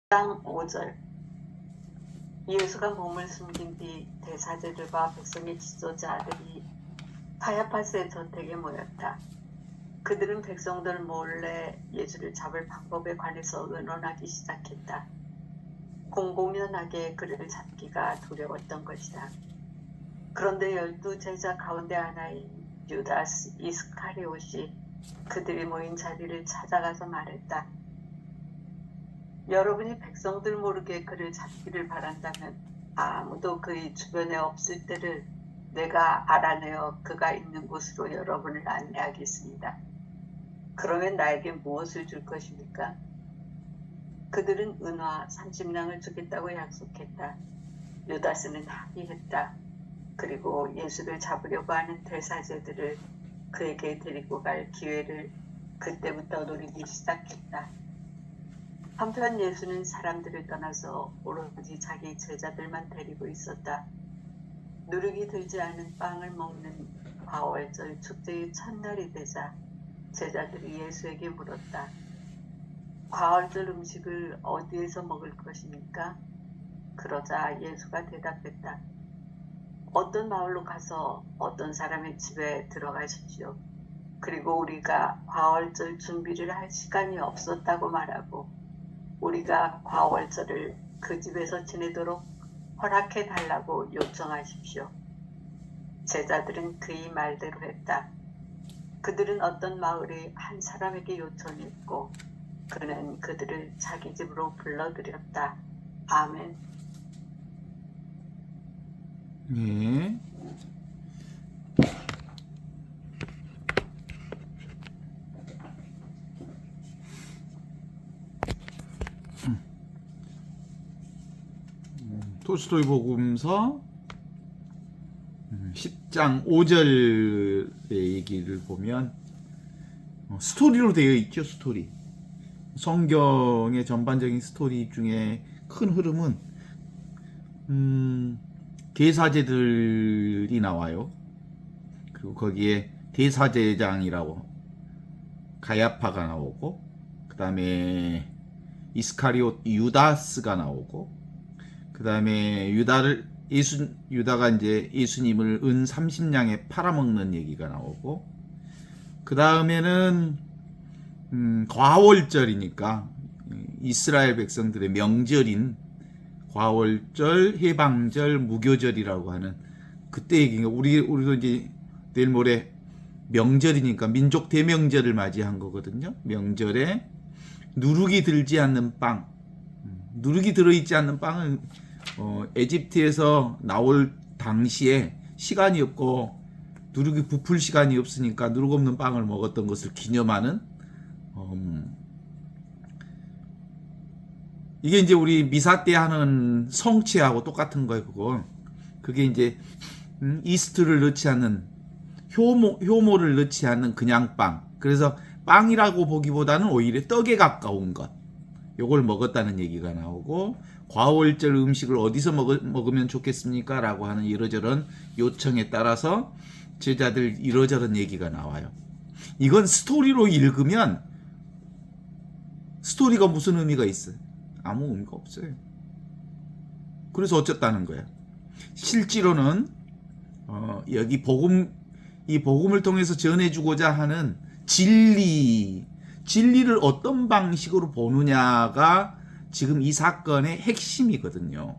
10장 5절. 예수가 몸을 숨긴 뒤 대사제들과 백성의 지도자들이 가야파스의 저택에 모였다. 그들은 백성들 몰래 예수를 잡을 방법에 관해서 의논하기 시작했다. 공공연하게 그를 잡기가 두려웠던 것이다. 그런데 12 제자 가운데 하나인 유다스 이스카리옷이 그들이 모인 자리를 찾아가서 말했다. 여러분이 백성들 모르게 그를 잡기를 바란다면 아무도 그의 주변에 없을 때를 내가 알아내어 그가 있는 곳으로 여러분을 안내하겠습니다. 그러면 나에게 무엇을 줄 것입니까? 그들은 은화 30냥을 주겠다고 약속했다. 유다스는 합의했다. 그리고 예수를 잡으려고 하는 대사제들을 그에게 데리고 갈 기회를 그때부터 노리기 시작했다. 한편 예수는 사람들을 떠나서 오로지 자기 제자들만 데리고 있었다. 누룩이 들지 않은 빵을 먹는 과월절 축제의 첫날이 되자 제자들이 예수에게 물었다. 과월절 음식을 어디에서 먹을 것입니까? 그러자 예수가 대답했다. 어떤 마을로 가서 어떤 사람의 집에 들어가십시오. 그리고 우리가 과월절 준비를 할 시간이 없었다고 말하고 우리가 과월절을 그 집에서 지내도록 허락해 달라고 요청하십시오. 제자들은 그의 말대로 했다. 그들은 어떤 마을의 한 사람에게 요청했고 그는 그들을 자기 집으로 불러들였다. 아멘. 네. 톨스토이 복음서 10장 5절의 얘기를 보면 스토리로 되어 있죠. 스토리. 성경의 전반적인 스토리 중에 큰 흐름은 대사제들이 나와요. 그리고 거기에 대사제장이라고 가야파가 나오고 그 다음에 이스카리옷 유다스가 나오고 그 다음에 유다가 이제 예수님을 은 30냥에 팔아먹는 얘기가 나오고 그 다음에는 과월절이니까 이스라엘 백성들의 명절인 과월절, 해방절, 무교절이라고 하는 그때 얘기가 우리도 이제 내일 모레 명절이니까 민족 대명절을 맞이한 거거든요. 명절에 누룩이 들지 않는 빵, 누룩이 들어있지 않는 빵은 에집트에서 나올 당시에 시간이 없고 누룩이 부풀 시간이 없으니까 누룩 없는 빵을 먹었던 것을 기념하는 이게 이제 우리 미사 때 하는 성취하고 똑같은 거예요. 그게 이제 이스트를 넣지 않는 효모를 넣지 않는 그냥 빵. 그래서 빵이라고 보기보다는 오히려 떡에 가까운 것. 요걸 먹었다는 얘기가 나오고 과월절 음식을 어디서 먹으면 좋겠습니까? 라고 하는 이러저런 요청에 따라서 제자들 이러저런 얘기가 나와요. 이건 스토리로 읽으면 스토리가 무슨 의미가 있어요? 아무 의미가 없어요. 그래서 어쨌다는 거야. 실제로는 여기 이 복음을 통해서 전해주고자 하는 진리를 어떤 방식으로 보느냐가 지금 이 사건의 핵심이거든요.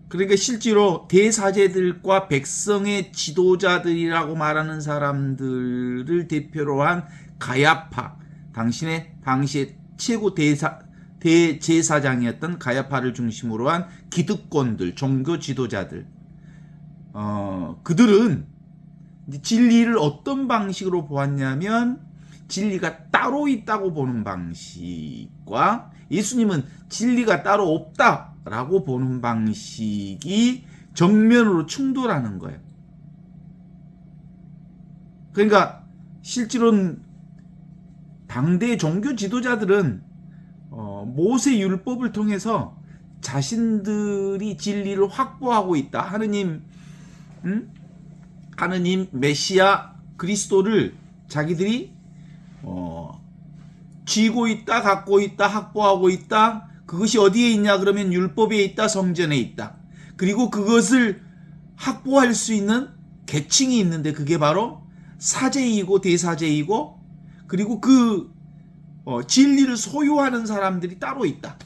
그러니까 실제로 대사제들과 백성의 지도자들이라고 말하는 사람들을 대표로 한 가야파, 당시에 최고 대제사장이었던 가야파를 중심으로 한 기득권들, 종교 지도자들, 그들은 진리를 어떤 방식으로 보았냐면 진리가 따로 있다고 보는 방식과 예수님은 진리가 따로 없다라고 보는 방식이 정면으로 충돌하는 거예요. 그러니까 실제로는 당대 종교 지도자들은 모세 율법을 통해서 자신들이 진리를 확보하고 있다. 하느님 메시아 그리스도를 자기들이 쥐고 있다, 갖고 있다, 확보하고 있다. 그것이 어디에 있냐 그러면 율법에 있다, 성전에 있다. 그리고 그것을 확보할 수 있는 계층이 있는데 그게 바로 사제이고 대사제이고 그리고 그 진리를 소유하는 사람들이 따로 있다.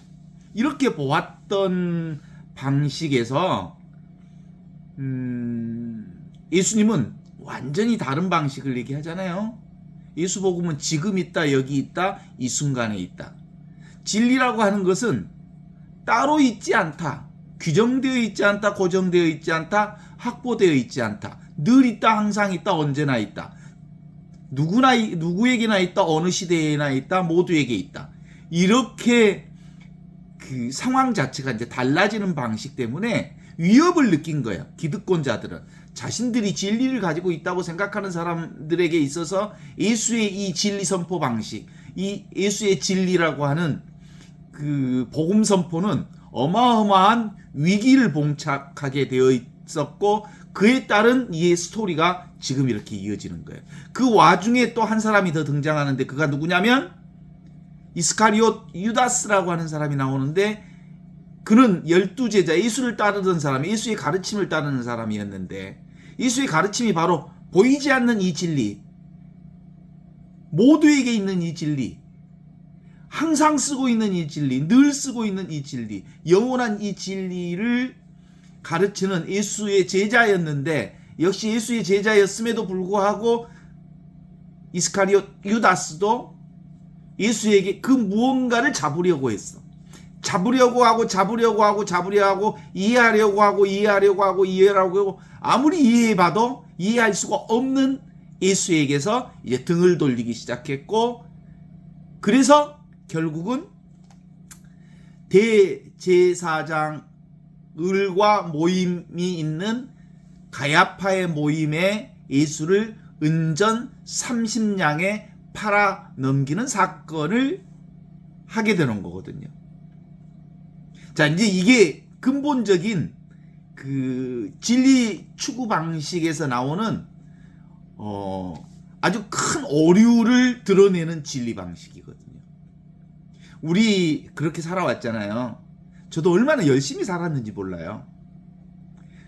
이렇게 보았던 방식에서 예수님은 완전히 다른 방식을 얘기하잖아요. 예수복음은 지금 있다, 여기 있다, 이 순간에 있다. 진리라고 하는 것은 따로 있지 않다. 규정되어 있지 않다, 고정되어 있지 않다, 확보되어 있지 않다. 늘 있다, 항상 있다, 언제나 있다. 누구에게나 있다, 어느 시대에나 있다, 모두에게 있다. 이렇게 그 상황 자체가 이제 달라지는 방식 때문에 위협을 느낀 거예요. 기득권자들은. 자신들이 진리를 가지고 있다고 생각하는 사람들에게 있어서 예수의 이 진리 선포 방식, 이 예수의 진리라고 하는 그 복음 선포는 어마어마한 위기를 봉착하게 되어 있었고 그에 따른 이 스토리가 지금 이렇게 이어지는 거예요. 그 와중에 또 한 사람이 더 등장하는데 그가 누구냐면 이스카리옷 유다스라고 하는 사람이 나오는데 그는 12제자 예수를 따르던 사람, 예수의 가르침을 따르는 사람이었는데 예수의 가르침이 바로 보이지 않는 이 진리, 모두에게 있는 이 진리, 항상 쓰고 있는 이 진리, 늘 쓰고 있는 이 진리, 영원한 이 진리를 가르치는 예수의 제자였는데 역시 예수의 제자였음에도 불구하고 이스카리옷 유다스도 예수에게 그 무언가를 잡으려고 했어. 잡으려고 하고 이해하려고 하고 아무리 이해해봐도 이해할 수가 없는 예수에게서 이제 등을 돌리기 시작했고 그래서 결국은 대제사장 을과 모임이 있는 가야파의 모임에 예수를 은전 30냥에 팔아 넘기는 사건을 하게 되는 거거든요. 자, 이제 이게 근본적인 그 진리 추구 방식에서 나오는 아주 큰 오류를 드러내는 진리 방식이거든요. 우리 그렇게 살아왔잖아요. 저도 얼마나 열심히 살았는지 몰라요.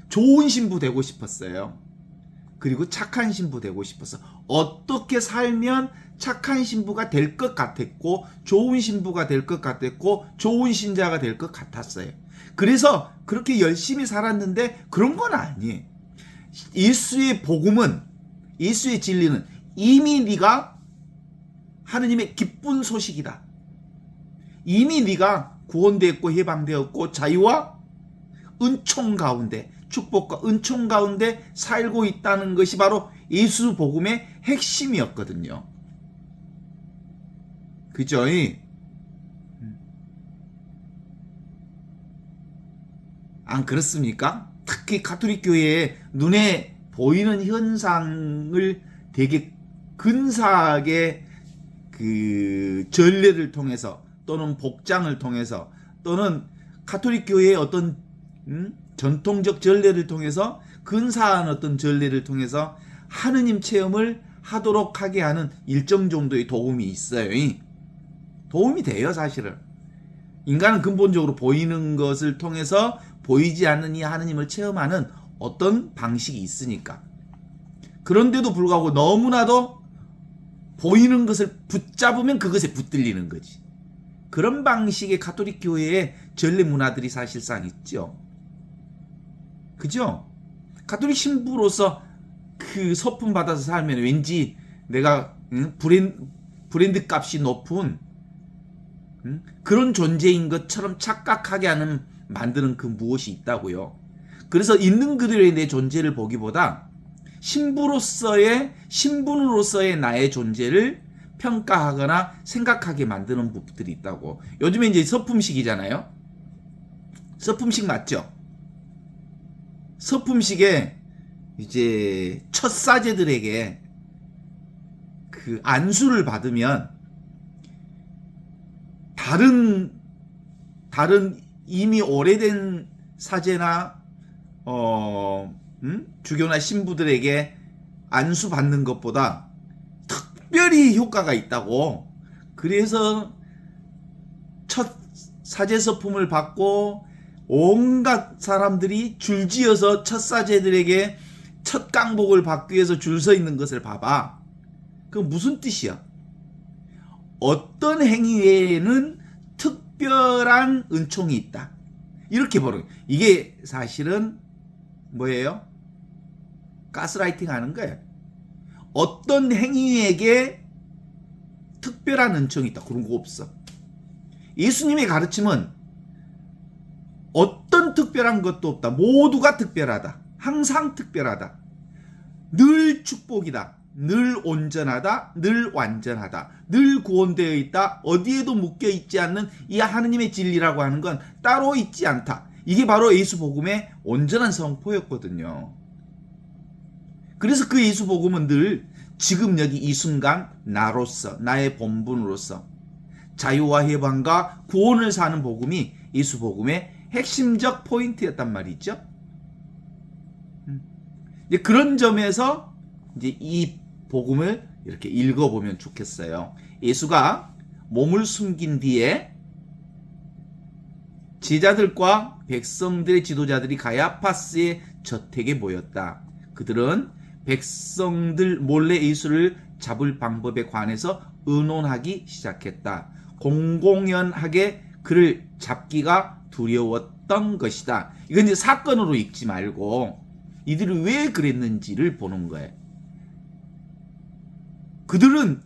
좋은 신부 되고 싶었어요. 그리고 착한 신부 되고 싶었어. 어떻게 살면 착한 신부가 될 것 같았고 좋은 신부가 될 것 같았고 좋은 신자가 될 것 같았어요. 그래서 그렇게 열심히 살았는데 그런 건 아니에요. 예수의 복음은 예수의 진리는 이미 네가 하느님의 기쁜 소식이다. 이미 네가 구원되었고 해방되었고 자유와 은총 가운데 축복과 은총 가운데 살고 있다는 것이 바로 예수 복음의 핵심이었거든요. 그죠? 안 그렇습니까? 특히 가톨릭 교회의 눈에 보이는 현상을 되게 근사하게 그 전례를 통해서 또는 복장을 통해서 또는 가톨릭 교회의 어떤 전통적 전례를 통해서 근사한 어떤 전례를 통해서 하느님 체험을 하도록 하게 하는 일정 정도의 도움이 있어요. 도움이 돼요, 사실은. 인간은 근본적으로 보이는 것을 통해서 보이지 않는 이 하느님을 체험하는 어떤 방식이 있으니까. 그런데도 불구하고 너무나도 보이는 것을 붙잡으면 그것에 붙들리는 거지. 그런 방식의 가톨릭 교회의 전례 문화들이 사실상 있죠. 그죠? 가톨릭 신부로서 그 서품 받아서 살면 왠지 내가 브랜드 값이 높은 그런 존재인 것처럼 착각하게 하는 만드는 그 무엇이 있다고요. 그래서 있는 그대로의 내 존재를 보기보다 신분으로서의 나의 존재를 평가하거나 생각하게 만드는 부분들이 있다고. 요즘에 이제 서품식이잖아요. 서품식 맞죠? 서품식에 이제 첫 사제들에게 그 안수를 받으면 다른 이미 오래된 사제나 주교나 신부들에게 안수 받는 것보다 특별히 효과가 있다고. 그래서 첫 사제서품을 받고 온갖 사람들이 줄지어서 첫 사제들에게 첫 강복을 받기 위해서 줄 서 있는 것을 봐봐. 그건 무슨 뜻이야? 어떤 행위 외에는 특별한 은총이 있다. 이렇게 보는 거예요. 이게 사실은 뭐예요? 가스라이팅 하는 거예요. 어떤 행위에게 특별한 은총이 있다. 그런 거 없어. 예수님의 가르침은 어떤 특별한 것도 없다. 모두가 특별하다. 항상 특별하다. 늘 축복이다. 늘 온전하다. 늘 완전하다. 늘 구원되어 있다. 어디에도 묶여 있지 않는 이 하느님의 진리라고 하는 건 따로 있지 않다. 이게 바로 예수 복음의 온전한 성포였거든요. 그래서 그 예수 복음은 늘 지금 여기 이 순간 나로서, 나의 본분으로서 자유와 해방과 구원을 사는 복음이 예수 복음의 핵심적 포인트였단 말이죠. 이제 그런 점에서 이제 이 복음을 이렇게 읽어보면 좋겠어요. 예수가 몸을 숨긴 뒤에 제자들과 백성들의 지도자들이 가야파스의 저택에 모였다. 그들은 백성들 몰래 예수를 잡을 방법에 관해서 의논하기 시작했다. 공공연하게 그를 잡기가 두려웠던 것이다. 이건 이제 사건으로 읽지 말고 이들이 왜 그랬는지를 보는 거예요. 그들은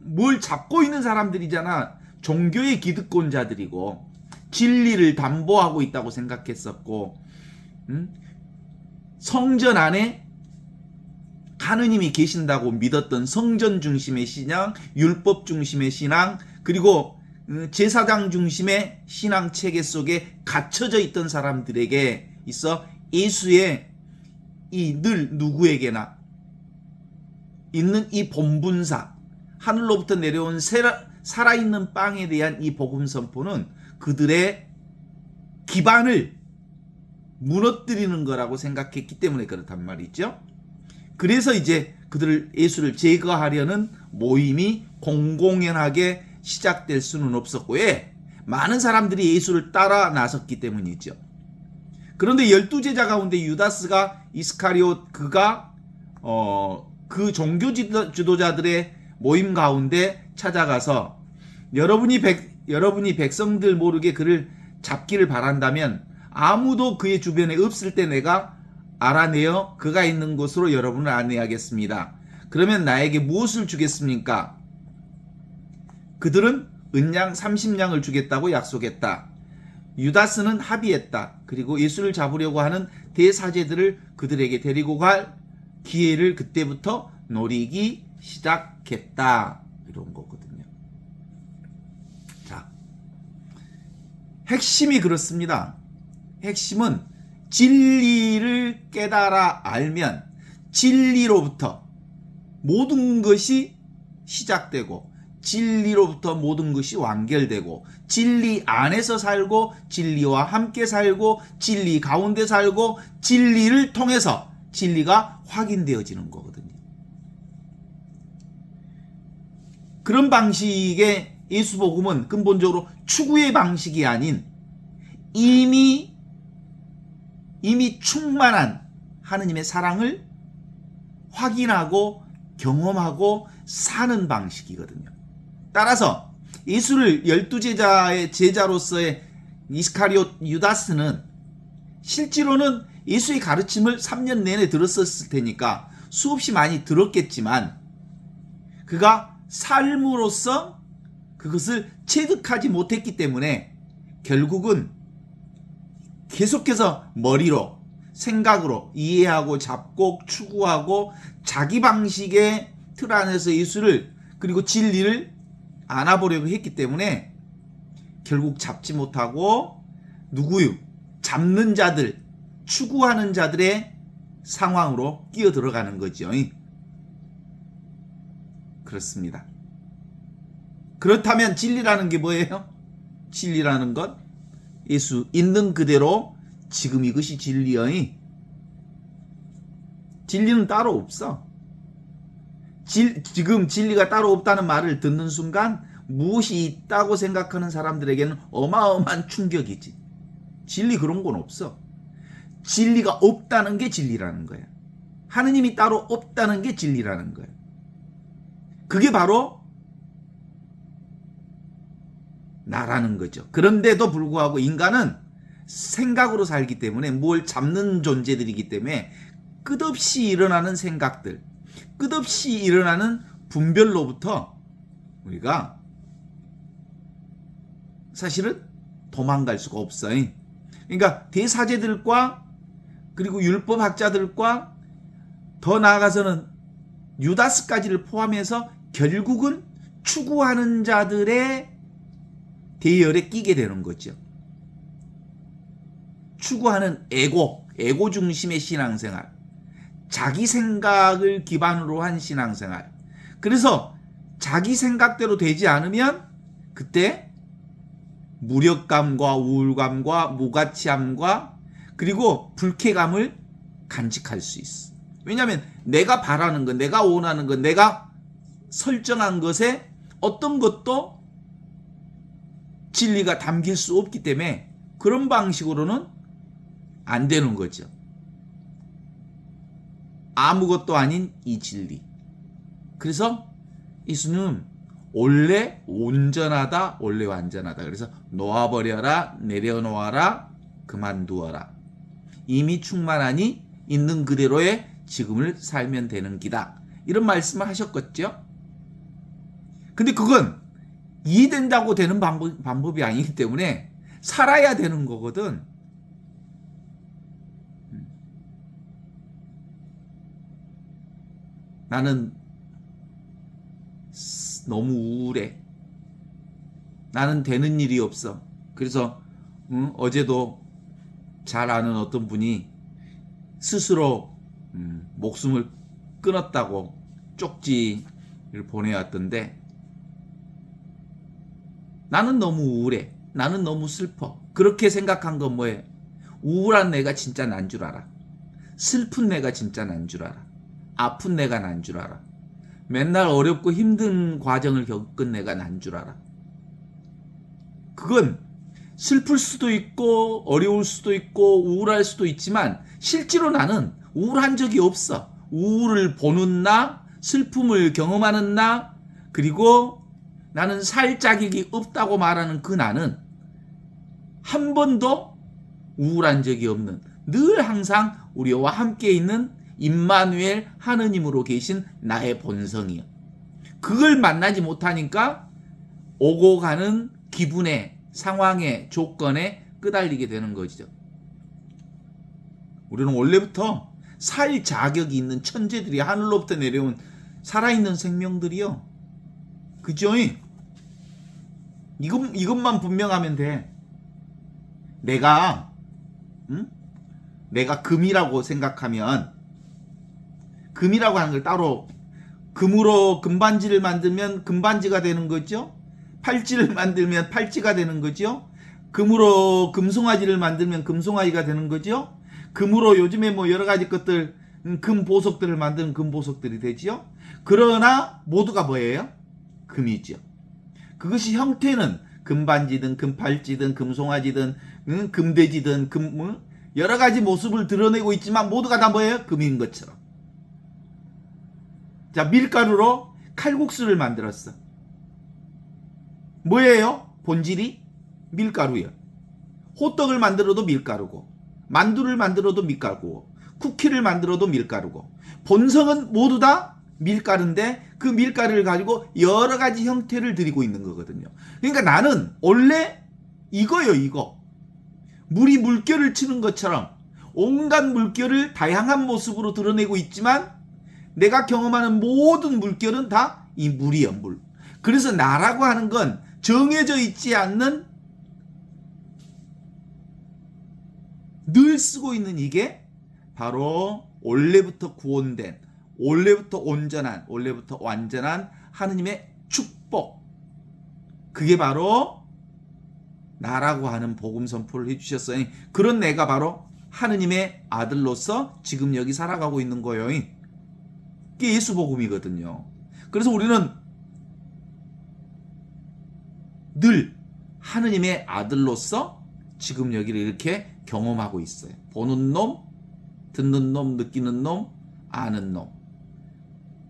뭘 잡고 있는 사람들이잖아. 종교의 기득권자들이고 진리를 담보하고 있다고 생각했었고, 성전 안에 하느님이 계신다고 믿었던 성전 중심의 신앙, 율법 중심의 신앙, 그리고 제사장 중심의 신앙 체계 속에 갇혀져 있던 사람들에게 있어 예수의 이 늘 누구에게나 있는 이 본분사, 하늘로부터 내려온 살아있는 빵에 대한 이 복음 선포는 그들의 기반을 무너뜨리는 거라고 생각했기 때문에 그렇단 말이죠. 그래서 이제 그들을 예수를 제거하려는 모임이 공공연하게 시작될 수는 없었고, 왜? 많은 사람들이 예수를 따라 나섰기 때문이죠. 그런데 12제자 가운데 유다스가 이스카리옷 그가 그 종교 지도자들의 모임 가운데 찾아가서 여러분이 백성들 모르게 그를 잡기를 바란다면 아무도 그의 주변에 없을 때 내가 알아내어 그가 있는 곳으로 여러분을 안내하겠습니다. 그러면 나에게 무엇을 주겠습니까? 그들은 은양 30냥을 주겠다고 약속했다. 유다스는 합의했다. 그리고 예수를 잡으려고 하는 대사제들을 그들에게 데리고 갈 기회를 그때부터 노리기 시작했다. 이런 거거든요. 자, 핵심이 그렇습니다. 핵심은 진리를 깨달아 알면 진리로부터 모든 것이 시작되고 진리로부터 모든 것이 완결되고 진리 안에서 살고 진리와 함께 살고 진리 가운데 살고 진리를 통해서 진리가 확인되어지는 거거든요. 그런 방식의 예수복음은 근본적으로 추구의 방식이 아닌 이미 충만한 하느님의 사랑을 확인하고 경험하고 사는 방식이거든요. 따라서 예수를 12제자의 제자로서의 이스카리옷 유다스는 실제로는 예수의 가르침을 3년 내내 들었었을 테니까 수없이 많이 들었겠지만 그가 삶으로서 그것을 체득하지 못했기 때문에 결국은 계속해서 머리로 생각으로 이해하고 잡고 추구하고 자기 방식의 틀 안에서 예수를 그리고 진리를 안아보려고 했기 때문에 결국 잡지 못하고 누구요? 잡는 자들, 추구하는 자들의 상황으로 끼어들어가는 거죠. 그렇습니다. 그렇다면 진리라는 게 뭐예요? 진리라는 것 예수 있는 그대로 지금 이것이 진리여. 진리는 따로 없어. 지금 진리가 따로 없다는 말을 듣는 순간 무엇이 있다고 생각하는 사람들에게는 어마어마한 충격이지. 진리 그런 건 없어. 진리가 없다는 게 진리라는 거야. 하느님이 따로 없다는 게 진리라는 거야. 그게 바로 나라는 거죠. 그런데도 불구하고 인간은 생각으로 살기 때문에 뭘 잡는 존재들이기 때문에 끝없이 일어나는 생각들, 끝없이 일어나는 분별로부터 우리가 사실은 도망갈 수가 없어요. 그러니까 대사제들과 그리고 율법학자들과 더 나아가서는 유다스까지를 포함해서 결국은 추구하는 자들의 대열에 끼게 되는 거죠. 추구하는 에고 중심의 신앙생활, 자기 생각을 기반으로 한 신앙생활. 그래서 자기 생각대로 되지 않으면 그때 무력감과 우울감과 무가치함과 그리고 불쾌감을 간직할 수 있어. 왜냐하면 내가 바라는 것, 내가 원하는 것, 내가 설정한 것에 어떤 것도 진리가 담길 수 없기 때문에 그런 방식으로는 안 되는 거죠. 아무것도 아닌 이 진리. 그래서 예수는 원래 온전하다, 원래 완전하다. 그래서 놓아버려라, 내려놓아라, 그만두어라. 이미 충만하니 있는 그대로의 지금을 살면 되는 기다. 이런 말씀을 하셨겠죠? 근데 그건 이해된다고 되는 방법이 아니기 때문에 살아야 되는 거거든. 나는 너무 우울해. 나는 되는 일이 없어. 그래서 어제도 잘 아는 어떤 분이 스스로 목숨을 끊었다고 쪽지를 보내왔던데, 나는 너무 우울해. 나는 너무 슬퍼. 그렇게 생각한 건 뭐예요? 우울한 내가 진짜 난 줄 알아. 슬픈 내가 진짜 난 줄 알아. 아픈 내가 난 줄 알아. 맨날 어렵고 힘든 과정을 겪은 내가 난 줄 알아. 그건 슬플 수도 있고 어려울 수도 있고 우울할 수도 있지만 실제로 나는 우울한 적이 없어. 우울을 보는 나, 슬픔을 경험하는 나, 그리고 나는 살 자격이 없다고 말하는 그 나는 한 번도 우울한 적이 없는, 늘 항상 우리와 함께 있는 임마누엘 하느님으로 계신 나의 본성이요. 그걸 만나지 못하니까 오고 가는 기분에, 상황에, 조건에 끄달리게 되는 거죠. 우리는 원래부터 살 자격이 있는 천재들이, 하늘로부터 내려온 살아있는 생명들이요. 그죠? 이것만 분명하면 돼. 내가 금이라고 생각하면, 금이라고 하는 걸 따로, 금으로 금반지를 만들면 금반지가 되는 거죠. 팔찌를 만들면 팔찌가 되는 거죠. 금으로 금송아지를 만들면 금송아지가 되는 거죠. 금으로 요즘에 뭐 여러 가지 것들, 금 보석들을 만드는 금 보석들이 되지요. 그러나 모두가 뭐예요? 금이죠. 그것이 형태는 금반지든 금팔찌든 금송아지든 금돼지든 여러 가지 모습을 드러내고 있지만 모두가 다 뭐예요? 금인 것처럼. 자, 밀가루로 칼국수를 만들었어. 뭐예요? 본질이 밀가루예요. 호떡을 만들어도 밀가루고, 만두를 만들어도 밀가루고, 쿠키를 만들어도 밀가루고, 본성은 모두 다 밀가루인데 그 밀가루를 가지고 여러 가지 형태를 드리고 있는 거거든요. 그러니까 나는 원래 이거요, 이거. 물이 물결을 치는 것처럼 온갖 물결을 다양한 모습으로 드러내고 있지만 내가 경험하는 모든 물결은 다 이 물이요, 물. 그래서 나라고 하는 건 정해져 있지 않는, 늘 쓰고 있는 이게 바로 원래부터 구원된, 원래부터 온전한, 원래부터 완전한 하느님의 축복. 그게 바로 나라고 하는 복음 선포를 해주셨어요. 그런 내가 바로 하느님의 아들로서 지금 여기 살아가고 있는 거예요. 그게 예수 복음이거든요. 그래서 우리는 늘 하느님의 아들로서 지금 여기를 이렇게 경험하고 있어요. 보는 놈, 듣는 놈, 느끼는 놈, 아는 놈.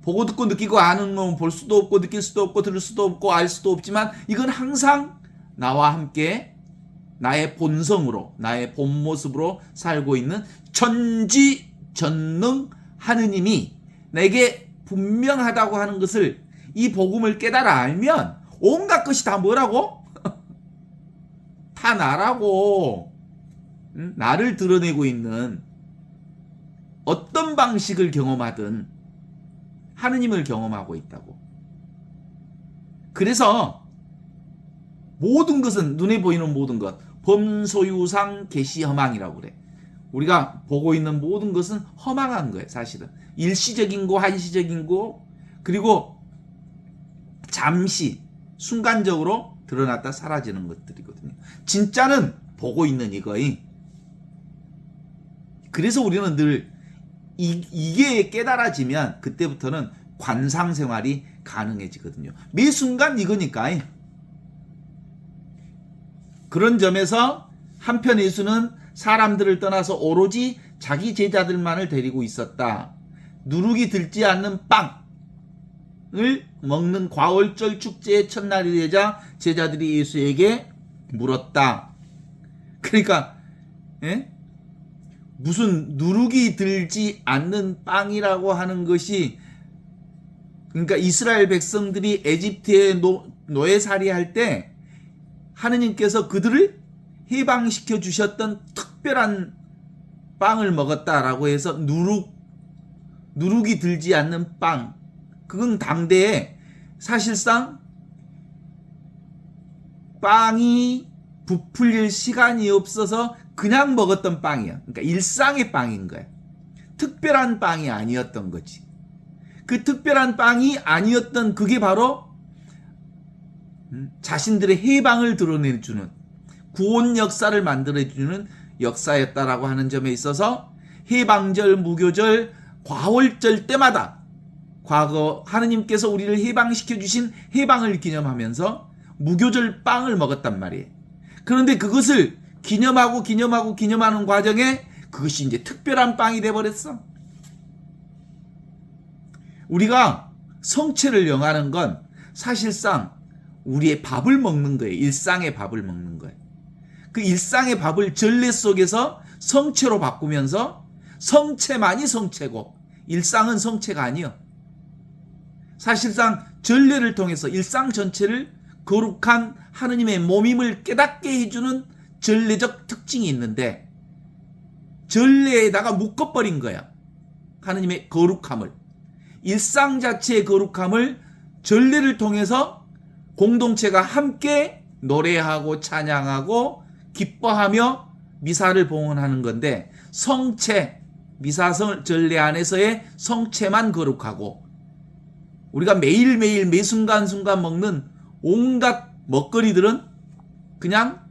보고 듣고 느끼고 아는 놈은 볼 수도 없고 느낄 수도 없고 들을 수도 없고 알 수도 없지만 이건 항상 나와 함께 나의 본성으로 나의 본 모습으로 살고 있는 전지전능 하느님이 내게 분명하다고 하는 것을 이 복음을 깨달아 알면 온갖 것이 다 뭐라고? 다 나라고. 나를 드러내고 있는 어떤 방식을 경험하든 하느님을 경험하고 있다고. 그래서 모든 것은 눈에 보이는 모든 것 범소유상 계시허망이라고 그래. 우리가 보고 있는 모든 것은 허망한 거예요. 사실은 일시적인 거 한시적인 거 그리고 잠시 순간적으로 드러났다 사라지는 것들이거든요. 진짜는 보고 있는 이거이. 그래서 우리는 늘 이게 깨달아지면 그때부터는 관상 생활이 가능해지거든요. 매 순간 이거니까. 그런 점에서 한편 예수는 사람들을 떠나서 오로지 자기 제자들만을 데리고 있었다. 누룩이 들지 않는 빵을 먹는 과월절 축제의 첫날이 되자 제자들이 예수에게 물었다. 그러니까 무슨 누룩이 들지 않는 빵이라고 하는 것이 그러니까 이스라엘 백성들이 에집트에 노예살이 할 때 하느님께서 그들을 해방시켜 주셨던 특별한 빵을 먹었다라고 해서 누룩이 들지 않는 빵. 그건 당대에 사실상 빵이 부풀릴 시간이 없어서 그냥 먹었던 빵이야. 그러니까 일상의 빵인 거야. 특별한 빵이 아니었던 거지. 그 특별한 빵이 아니었던 그게 바로 자신들의 해방을 드러내주는 구원 역사를 만들어주는 역사였다라고 하는 점에 있어서 해방절, 무교절, 과월절 때마다 과거 하느님께서 우리를 해방시켜 주신 해방을 기념하면서 무교절 빵을 먹었단 말이에요. 그런데 그것을 기념하는 과정에 그것이 이제 특별한 빵이 돼버렸어. 우리가 성체를 영하는 건 사실상 우리의 밥을 먹는 거예요. 일상의 밥을 먹는 거예요. 그 일상의 밥을 전례 속에서 성체로 바꾸면서 성체만이 성체고 일상은 성체가 아니요. 사실상 전례를 통해서 일상 전체를 거룩한 하느님의 몸임을 깨닫게 해주는 전례적 특징이 있는데 전례에다가 묶어버린 거야. 하느님의 거룩함을. 일상 자체의 거룩함을 전례를 통해서 공동체가 함께 노래하고 찬양하고 기뻐하며 미사를 봉헌하는 건데 성체, 미사성 전례 안에서의 성체만 거룩하고 우리가 매일매일 매 순간순간 먹는 온갖 먹거리들은 그냥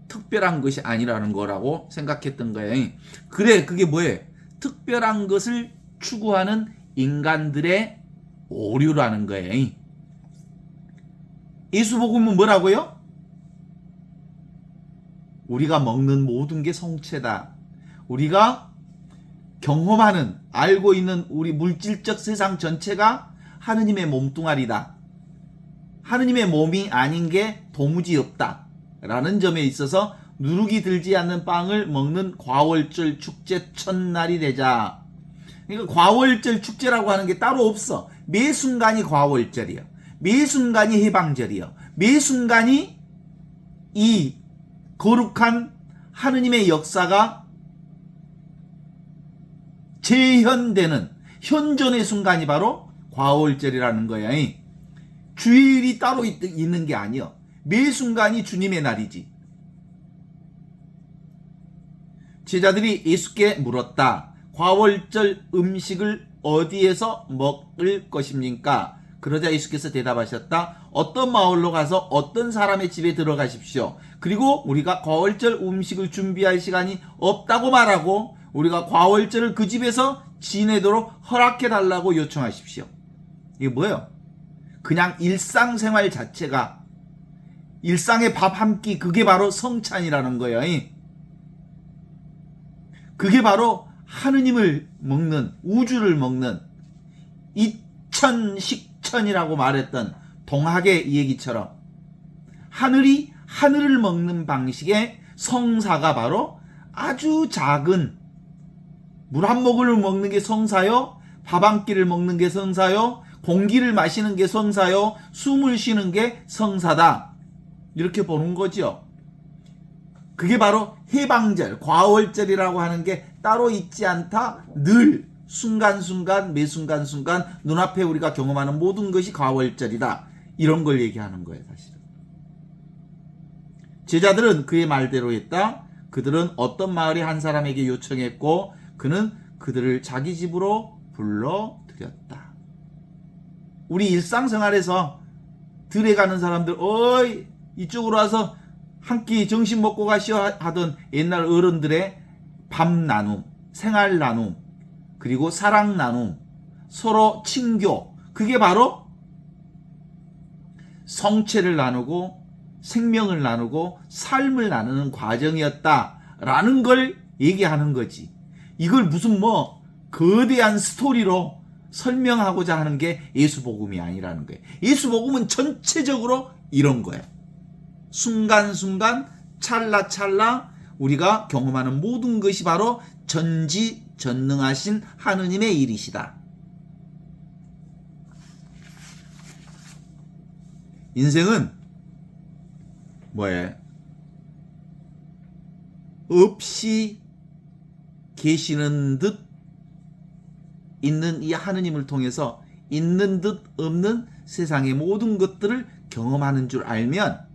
특별한 것이 아니라는 거라고 생각했던 거예요. 그래, 그게 뭐예요? 특별한 것을 추구하는 인간들의 오류라는 거예요. 예수복음은 뭐라고요? 우리가 먹는 모든 게 성체다. 우리가 경험하는, 알고 있는 우리 물질적 세상 전체가 하느님의 몸뚱아리다. 하느님의 몸이 아닌 게 도무지 없다. 라는 점에 있어서 누룩이 들지 않는 빵을 먹는 과월절 축제 첫날이 되자. 그러니까 과월절 축제라고 하는 게 따로 없어. 매 순간이 과월절이야. 매 순간이 해방절이야. 매 순간이 이 거룩한 하느님의 역사가 재현되는 현존의 순간이 바로 과월절이라는 거야. 주일이 따로 있는 게 아니야. 매 순간이 주님의 날이지. 제자들이 예수께 물었다. 과월절 음식을 어디에서 먹을 것입니까? 그러자 예수께서 대답하셨다. 어떤 마을로 가서 어떤 사람의 집에 들어가십시오. 그리고 우리가 과월절 음식을 준비할 시간이 없다고 말하고 우리가 과월절을 그 집에서 지내도록 허락해달라고 요청하십시오. 이게 뭐예요? 그냥 일상생활 자체가 일상의 밥 한 끼 그게 바로 성찬이라는 거예요. 그게 바로 하느님을 먹는 우주를 먹는 이천식천이라고 말했던 동학의 얘기처럼 하늘이 하늘을 먹는 방식의 성사가 바로 아주 작은 물 한 모금을 먹는 게 성사요, 밥 한 끼를 먹는 게 성사요, 공기를 마시는 게 성사요, 숨을 쉬는 게 성사다. 이렇게 보는 거죠. 그게 바로 해방절, 과월절이라고 하는 게 따로 있지 않다. 늘 순간순간 매 순간순간 눈앞에 우리가 경험하는 모든 것이 과월절이다. 이런 걸 얘기하는 거예요, 사실은. 제자들은 그의 말대로 했다. 그들은 어떤 마을의 한 사람에게 요청했고 그는 그들을 자기 집으로 불러들였다. 우리 일상생활에서 들에 가는 사람들, 어이 이쪽으로 와서 한 끼 점심 먹고 가시오 하던 옛날 어른들의 밥 나눔, 생활 나눔, 그리고 사랑 나눔, 서로 친교, 그게 바로 성체를 나누고 생명을 나누고 삶을 나누는 과정이었다라는 걸 얘기하는 거지. 이걸 무슨 뭐 거대한 스토리로 설명하고자 하는 게 예수복음이 아니라는 거예요. 예수복음은 전체적으로 이런 거예요. 순간순간 찰나찰나 우리가 경험하는 모든 것이 바로 전지전능하신 하느님의 일이시다. 인생은 뭐예요? 없이 계시는 듯 있는 이 하느님을 통해서 있는 듯 없는 세상의 모든 것들을 경험하는 줄 알면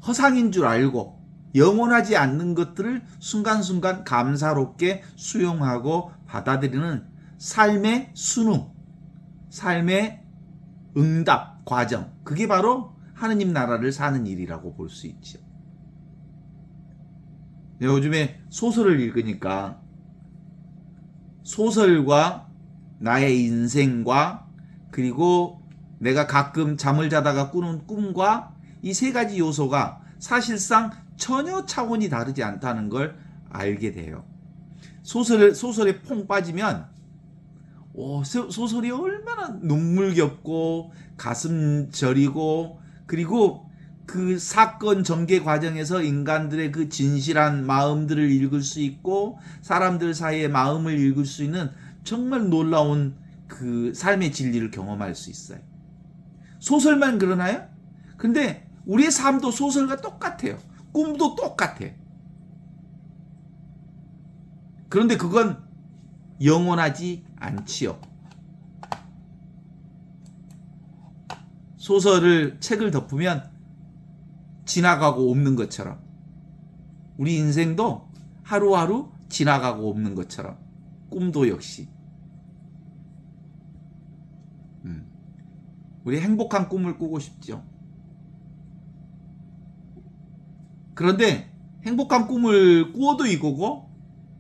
허상인 줄 알고 영원하지 않는 것들을 순간순간 감사롭게 수용하고 받아들이는 삶의 순응, 삶의 응답 과정, 그게 바로 하느님 나라를 사는 일이라고 볼 수 있죠. 요즘에 소설을 읽으니까 소설과 나의 인생과 그리고 내가 가끔 잠을 자다가 꾸는 꿈과 이 세 가지 요소가 사실상 전혀 차원이 다르지 않다는 걸 알게 돼요. 소설에 퐁 빠지면 소설이 얼마나 눈물겹고 가슴 저리고 그리고 그 사건 전개 과정에서 인간들의 그 진실한 마음들을 읽을 수 있고 사람들 사이의 마음을 읽을 수 있는 정말 놀라운 그 삶의 진리를 경험할 수 있어요. 소설만 그러나요? 근데 우리의 삶도 소설과 똑같아요. 꿈도 똑같아. 그런데 그건 영원하지 않지요. 책을 덮으면 지나가고 없는 것처럼 우리 인생도 하루하루 지나가고 없는 것처럼 꿈도 역시 우리 행복한 꿈을 꾸고 싶죠. 그런데 행복한 꿈을 꾸어도 이거고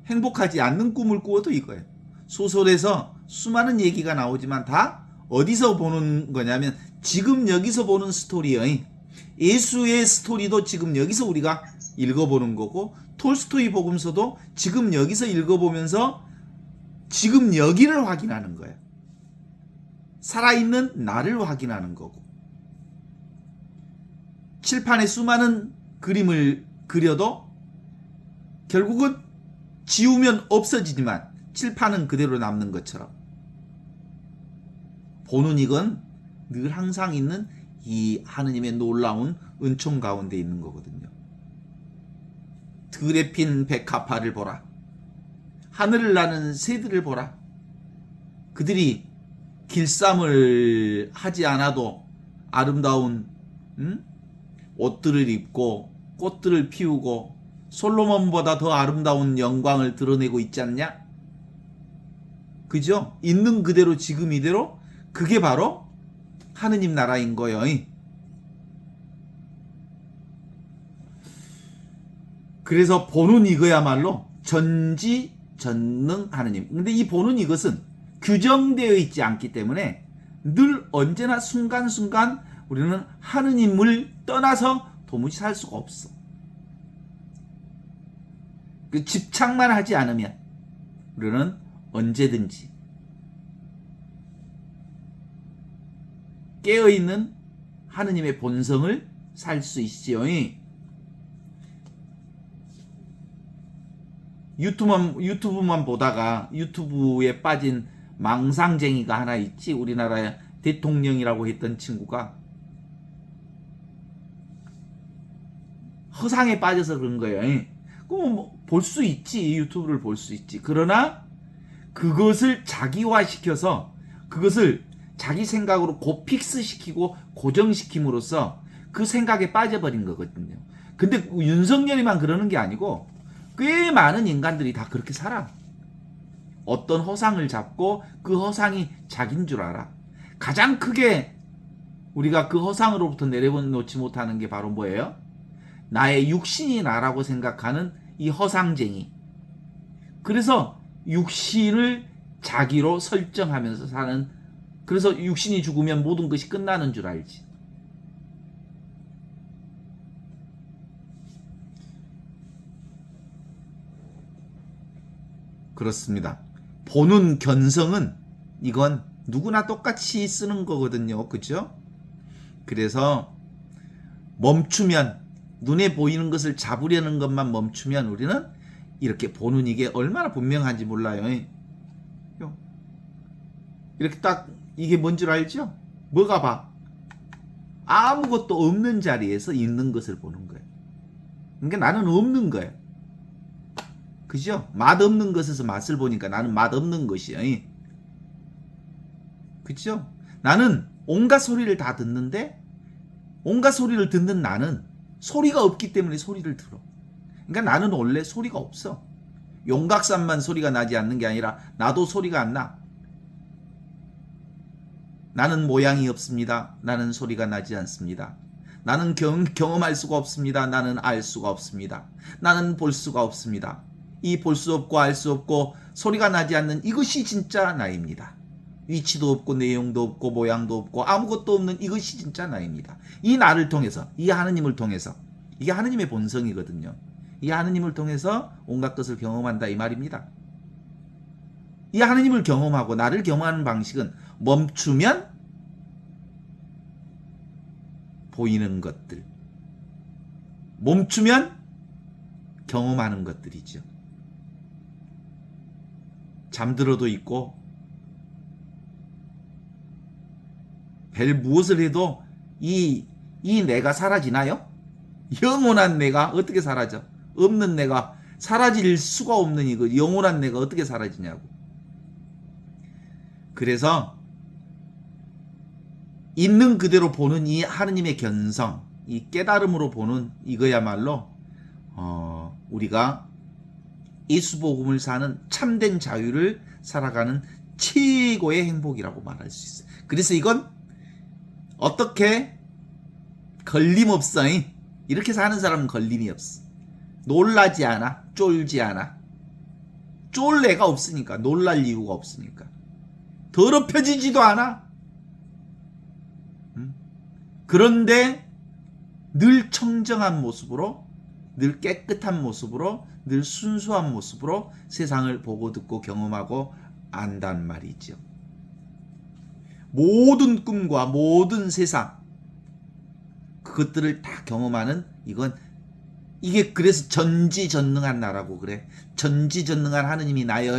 행복하지 않는 꿈을 꾸어도 이거예요. 소설에서 수많은 얘기가 나오지만 다 어디서 보는 거냐면 지금 여기서 보는 스토리예요. 예수의 스토리도 지금 여기서 우리가 읽어보는 거고 톨스토이 복음서도 지금 여기서 읽어보면서 지금 여기를 확인하는 거예요. 살아있는 나를 확인하는 거고 칠판에 수많은 그림을 그려도 결국은 지우면 없어지지만 칠판은 그대로 남는 것처럼 보는 이건 늘 항상 있는 이 하느님의 놀라운 은총 가운데 있는 거거든요. 들에 핀 백합화를 보라. 하늘을 나는 새들을 보라. 그들이 길쌈을 하지 않아도 아름다운 옷들을 입고 꽃들을 피우고 솔로몬보다 더 아름다운 영광을 드러내고 있지 않냐? 그죠? 있는 그대로 지금 이대로 그게 바로 하느님 나라인 거예요. 그래서 보는 이거야말로 전지전능 하느님. 근데 이 보는 이것은 규정되어 있지 않기 때문에 늘 언제나 순간순간 우리는 하느님을 떠나서 도무지 살 수가 없어. 그 집착만 하지 않으면 우리는 언제든지 깨어있는 하느님의 본성을 살 수 있지요. 유튜브만 보다가 유튜브에 빠진 망상쟁이가 하나 있지. 우리나라의 대통령이라고 했던 친구가 허상에 빠져서 그런 거예요. 볼 수 있지. 유튜브를 볼 수 있지. 그러나 그것을 자기화시켜서 그것을 자기 생각으로 픽스시키고 고정시킴으로써 그 생각에 빠져버린 거거든요. 근데 윤석열이만 그러는 게 아니고 꽤 많은 인간들이 다 그렇게 살아. 어떤 허상을 잡고 그 허상이 자기인 줄 알아. 가장 크게 우리가 그 허상으로부터 내려놓지 못하는 게 바로 뭐예요? 나의 육신이 나라고 생각하는 이 허상쟁이. 그래서 육신을 자기로 설정하면서 사는, 그래서 육신이 죽으면 모든 것이 끝나는 줄 알지. 그렇습니다. 보는 견성은 이건 누구나 똑같이 쓰는 거거든요. 그죠? 그래서 멈추면, 눈에 보이는 것을 잡으려는 것만 멈추면 우리는 이렇게 보는 이게 얼마나 분명한지 몰라요. 이렇게 딱 이게 뭔 줄 알죠? 뭐가 봐? 아무것도 없는 자리에서 있는 것을 보는 거예요. 그러니까 나는 없는 거예요. 그죠? 맛없는 것에서 맛을 보니까 나는 맛없는 것이야. 그죠? 나는 온갖 소리를 다 듣는데 온갖 소리를 듣는 나는 소리가 없기 때문에 소리를 들어. 그러니까 나는 원래 소리가 없어. 용각산만 소리가 나지 않는 게 아니라 나도 소리가 안 나. 나는 모양이 없습니다. 나는 소리가 나지 않습니다. 나는 경험할 수가 없습니다. 나는 알 수가 없습니다. 나는 볼 수가 없습니다. 이 볼 수 없고 알 수 없고 소리가 나지 않는 이것이 진짜 나입니다. 위치도 없고 내용도 없고 모양도 없고 아무것도 없는 이것이 진짜 나입니다. 이 나를 통해서, 이 하느님을 통해서, 이게 하느님의 본성이거든요. 이 하느님을 통해서 온갖 것을 경험한다 이 말입니다. 이 하느님을 경험하고 나를 경험하는 방식은 멈추면 보이는 것들, 멈추면 경험하는 것들이죠. 잠들어도 있고 별 무엇을 해도 이 내가 사라지나요? 영원한 내가 어떻게 사라져? 없는 내가, 사라질 수가 없는 이거 영원한 내가 어떻게 사라지냐고. 그래서 있는 그대로 보는 이 하느님의 견성, 이 깨달음으로 보는 이거야말로 우리가 예수복음을 사는 참된 자유를 살아가는 최고의 행복이라고 말할 수 있어요. 그래서 이건 어떻게 걸림없어. 이렇게 사는 사람은 걸림이 없어. 놀라지 않아. 쫄지 않아. 쫄 애가 없으니까. 놀랄 이유가 없으니까. 더럽혀지지도 않아. 그런데 늘 청정한 모습으로, 늘 깨끗한 모습으로, 늘 순수한 모습으로 세상을 보고 듣고 경험하고 안단 말이죠. 모든 꿈과 모든 세상, 그것들을 다 경험하는, 이게 그래서 전지전능한 나라고 그래. 전지전능한 하느님이 나여.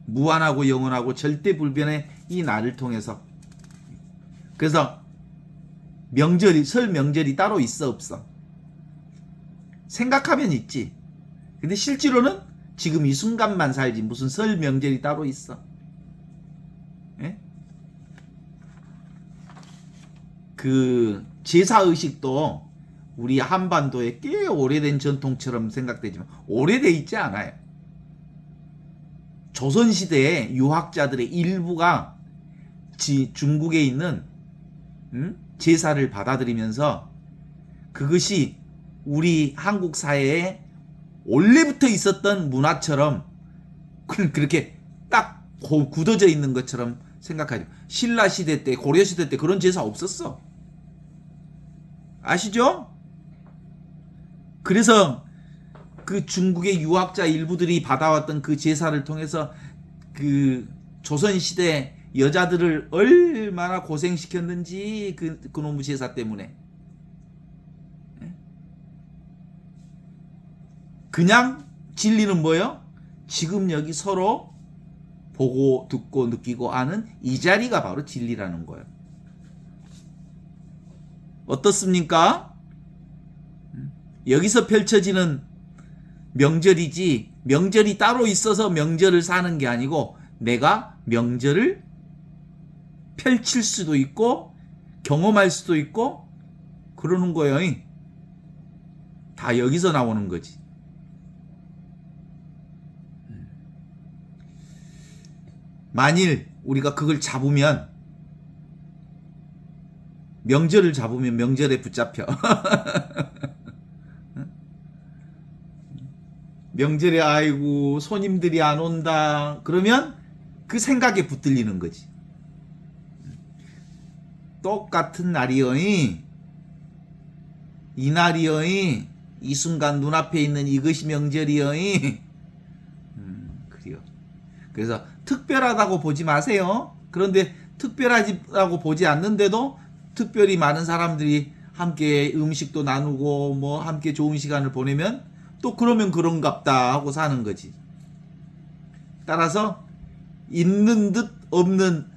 무한하고 영원하고 절대불변의 이 나를 통해서. 그래서 설 명절이 따로 있어 없어? 생각하면 있지. 근데 실제로는 지금 이 순간만 살지 무슨 설 명절이 따로 있어? 예? 그 제사의식도 우리 한반도의 꽤 오래된 전통처럼 생각되지만 오래돼 있지 않아요. 조선시대에 유학자들의 일부가 중국에 있는 제사를 받아들이면서 그것이 우리 한국 사회에 원래부터 있었던 문화처럼 그렇게 딱 굳어져 있는 것처럼 생각하죠. 신라 시대 때, 고려 시대 때 그런 제사 없었어. 아시죠? 그래서 그 중국의 유학자 일부들이 받아왔던 그 제사를 통해서 그 조선시대 여자들을 얼마나 고생시켰는지 그놈의 제사 때문에. 그냥 진리는 뭐예요? 지금 여기 서로 보고 듣고 느끼고 아는 이 자리가 바로 진리라는 거예요. 어떻습니까? 여기서 펼쳐지는 명절이지 명절이 따로 있어서 명절을 사는 게 아니고 내가 명절을 펼칠 수도 있고 경험할 수도 있고 그러는 거예요. 다 여기서 나오는 거지. 만일 우리가 그걸 잡으면 명절을 잡으면 명절에 붙잡혀. 명절에 아이고 손님들이 안 온다 그러면 그 생각에 붙들리는 거지. 똑같은 날이여이 이 날이여이 이 순간 눈앞에 있는 이것이 명절이여이 그래요. 그래서 특별하다고 보지 마세요. 그런데 특별하다고 보지 않는데도 특별히 많은 사람들이 함께 음식도 나누고 뭐 함께 좋은 시간을 보내면 또 그러면 그런갑다 하고 사는 거지. 따라서 있는 듯 없는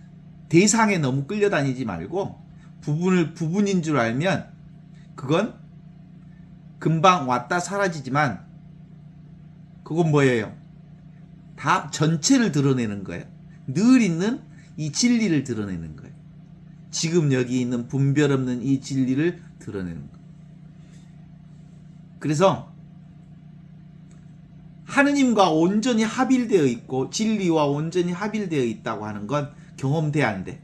대상에 너무 끌려다니지 말고 부분인 줄 알면 그건 금방 왔다 사라지지만 그건 뭐예요? 다 전체를 드러내는 거예요. 늘 있는 이 진리를 드러내는 거예요. 지금 여기 있는 분별 없는 이 진리를 드러내는 거예요. 그래서 하느님과 온전히 합일되어 있고 진리와 온전히 합일되어 있다고 하는 건 경험돼야 안 돼.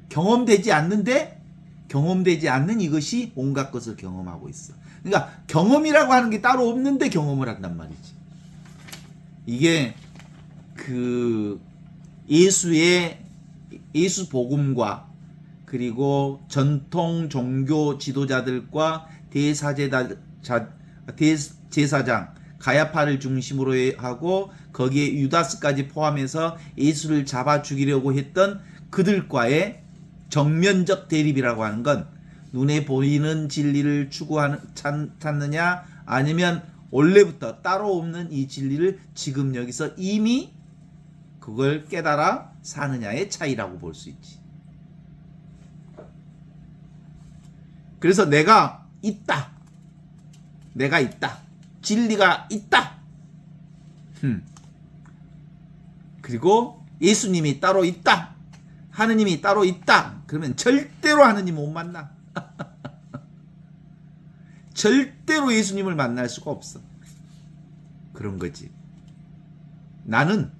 경험되지 않는데 경험되지 않는 이것이 온갖 것을 경험하고 있어. 그러니까 경험이라고 하는 게 따로 없는데 경험을 한단 말이지. 이게 그 예수 복음과 그리고 전통 종교 지도자들과 대제사장 가야파를 중심으로 하고 거기에 유다스까지 포함해서 예수를 잡아 죽이려고 했던 그들과의 정면적 대립이라고 하는 건 눈에 보이는 진리를 찾느냐 아니면 원래부터 따로 없는 이 진리를 지금 여기서 이미 그걸 깨달아 사느냐의 차이라고 볼 수 있지. 그래서 내가 있다. 진리가 있다. 그리고 예수님이 따로 있다. 하느님이 따로 있다. 그러면 절대로 하느님 못 만나. 절대로 예수님을 만날 수가 없어. 그런 거지. 나는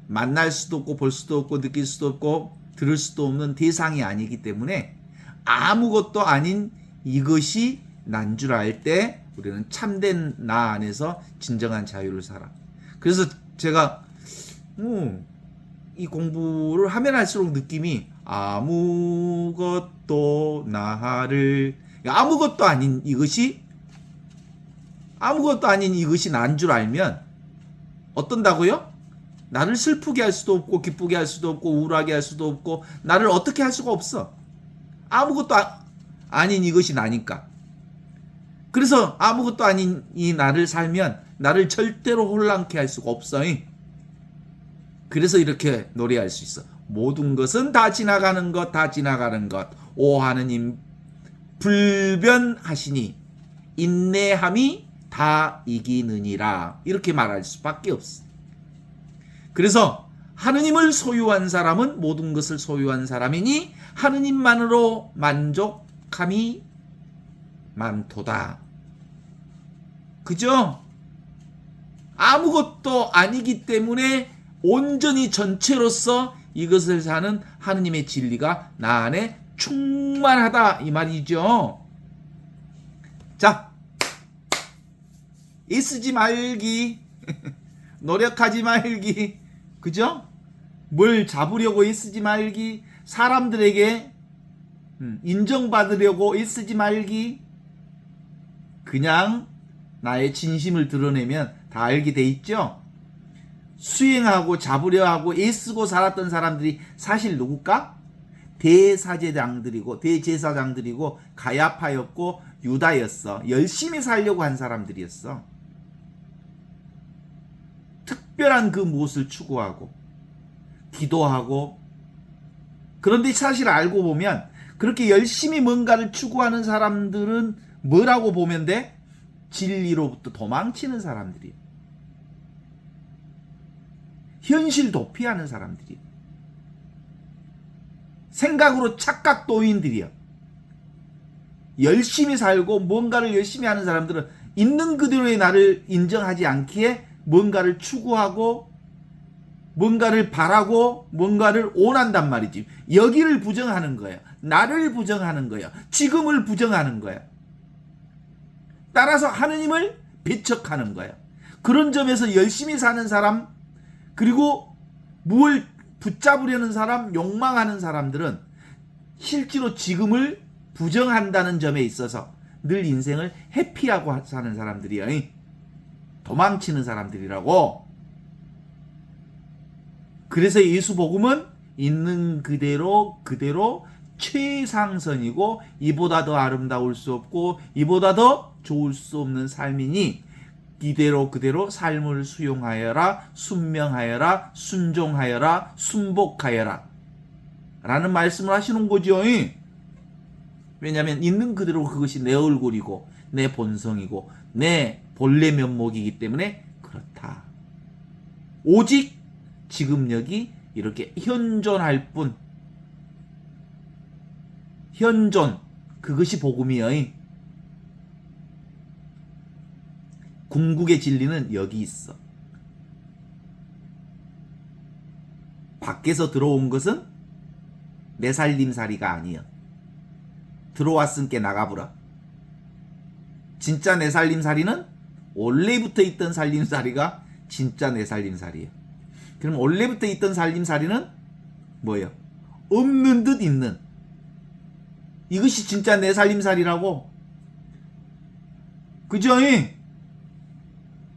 만날 수도 없고 볼 수도 없고 느낄 수도 없고 들을 수도 없는 대상이 아니기 때문에 아무것도 아닌 이것이 난 줄 알 때 우리는 참된 나 안에서 진정한 자유를 살아. 그래서 제가 이 공부를 하면 할수록 느낌이 아무것도 나를 아무것도 아닌 이것이 난 줄 알면 어떤다고요? 나를 슬프게 할 수도 없고 기쁘게 할 수도 없고 우울하게 할 수도 없고 나를 어떻게 할 수가 없어. 아무것도 아닌 이것이 나니까. 그래서 아무것도 아닌 이 나를 살면 나를 절대로 혼란케 할 수가 없어. 그래서 이렇게 노래할 수 있어. 모든 것은 다 지나가는 것, 다 지나가는 것. 오 하느님 불변하시니 인내함이 다 이기느니라. 이렇게 말할 수밖에 없어. 그래서 하느님을 소유한 사람은 모든 것을 소유한 사람이니 하느님만으로 만족함이 많도다. 그죠? 아무것도 아니기 때문에 온전히 전체로서 이것을 사는 하느님의 진리가 나 안에 충만하다 이 말이죠. 자, 애쓰지 말기 노력하지 말기 그죠? 뭘 잡으려고 애쓰지 말기, 사람들에게 인정받으려고 애쓰지 말기, 그냥 나의 진심을 드러내면 다 알게 돼 있죠. 수행하고 잡으려 하고 애쓰고 살았던 사람들이 사실 누굴까? 대사제장들이고 대제사장들이고 가야파였고 유다였어. 열심히 살려고 한 사람들이었어. 특별한 그 무엇을 추구하고 기도하고. 그런데 사실 알고 보면 그렇게 열심히 뭔가를 추구하는 사람들은 뭐라고 보면 돼? 진리로부터 도망치는 사람들이에요. 현실 도피하는 사람들이에요. 생각으로 착각도인들이요. 열심히 살고 뭔가를 열심히 하는 사람들은 있는 그대로의 나를 인정하지 않기에 뭔가를 추구하고 뭔가를 바라고 뭔가를 원한단 말이지. 여기를 부정하는 거예요. 나를 부정하는 거예요. 지금을 부정하는 거예요. 따라서 하느님을 배척하는 거예요. 그런 점에서 열심히 사는 사람, 그리고 뭘 붙잡으려는 사람, 욕망하는 사람들은 실제로 지금을 부정한다는 점에 있어서 늘 인생을 회피하고 사는 사람들이에요. 도망치는 사람들이라고. 그래서 예수 복음은 있는 그대로 최상선이고 이보다 더 아름다울 수 없고 이보다 더 좋을 수 없는 삶이니 이대로 그대로 삶을 수용하여라, 순명하여라, 순종하여라, 순복하여라 라는 말씀을 하시는 거죠. 왜냐하면 있는 그대로 그것이 내 얼굴이고 내 본성이고 내 본래 면목이기 때문에 그렇다. 오직 지금 여기 이렇게 현존할 뿐. 현존, 그것이 복음이요. 궁극의 진리는 여기 있어. 밖에서 들어온 것은 내 살림살이가 아니야. 들어왔으니까 나가보라. 진짜 내 살림살이는 원래부터 있던 살림살이가 진짜 내 살림살이야. 그럼 원래부터 있던 살림살이는 뭐예요? 없는 듯 있는. 이것이 진짜 내 살림살이라고. 그죠?